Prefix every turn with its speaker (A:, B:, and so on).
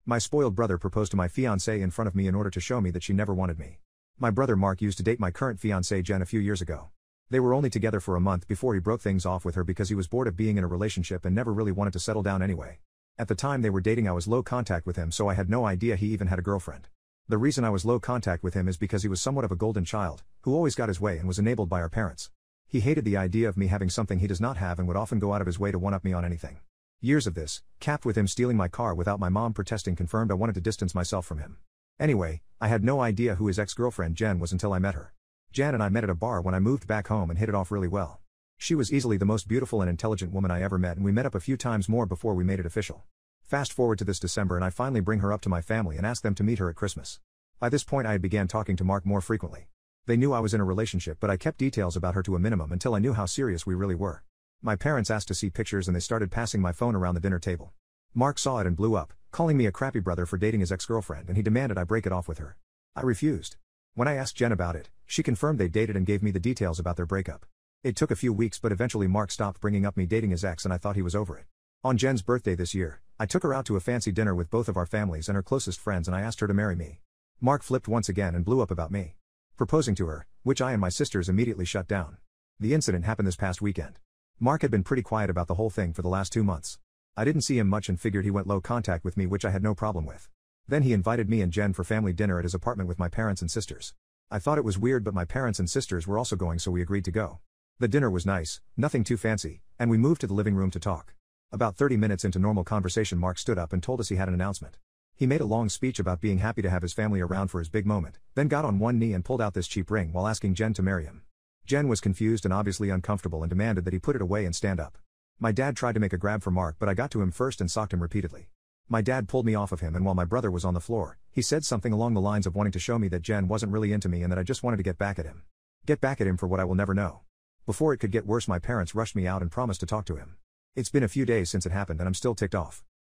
A: My spoiled brother proposed to my fiancé in front of me in order to show me that she never wanted me. My brother Mark used to date my current fiancé Jen a few years ago. They were only together for a month before he broke things off with her because he was bored of being in a relationship and never really wanted to settle down anyway. At the time they were dating I was low contact with him, so I had no idea he even had a girlfriend. The reason I was low contact with him is because he was somewhat of a golden child, who always got his way and was enabled by our parents. He hated the idea of me having something he does not have and would often go out of his way to one-up me on anything. Years of this, capped with him stealing my car without my mom protesting, confirmed I wanted to distance myself from him. Anyway, I had no idea who his ex-girlfriend Jen was until I met her. Jan and I met at a bar when I moved back home and hit it off really well. She was easily the most beautiful and intelligent woman I ever met, and we met up a few times more before we made it official. Fast forward to this December and I finally bring her up to my family and ask them to meet her at Christmas. By this point I had began talking to Mark more frequently. They knew I was in a relationship, but I kept details about her to a minimum until I knew how serious we really were. My parents asked to see pictures and they started passing my phone around the dinner table. Mark saw it and blew up, calling me a crappy brother for dating his ex-girlfriend, and he demanded I break it off with her. I refused. When I asked Jen about it, she confirmed they dated and gave me the details about their breakup. It took a few weeks, but eventually Mark stopped bringing up me dating his ex and I thought he was over it. On Jen's birthday this year, I took her out to a fancy dinner with both of our families and her closest friends, and I asked her to marry me. Mark flipped once again and blew up about me proposing to her, which I and my sisters immediately shut down. The incident happened this past weekend. Mark had been pretty quiet about the whole thing for the last 2 months. I didn't see him much and figured he went low contact with me, which I had no problem with. Then he invited me and Jen for family dinner at his apartment with my parents and sisters. I thought it was weird, but my parents and sisters were also going, so we agreed to go. The dinner was nice, nothing too fancy, and we moved to the living room to talk. About 30 minutes into normal conversation, Mark stood up and told us he had an announcement. He made a long speech about being happy to have his family around for his big moment, then got on one knee and pulled out this cheap ring while asking Jen to marry him. Jen was confused and obviously uncomfortable and demanded that he put it away and stand up. My dad tried to make a grab for Mark, but I got to him first and socked him repeatedly. My dad pulled me off of him, and while my brother was on the floor, he said something along the lines of wanting to show me that Jen wasn't really into me and that I just wanted to get back at him. Get back at him for what I will never know. Before it could get worse, my parents rushed me out and promised to talk to him. It's been a few days since it happened and I'm still ticked off.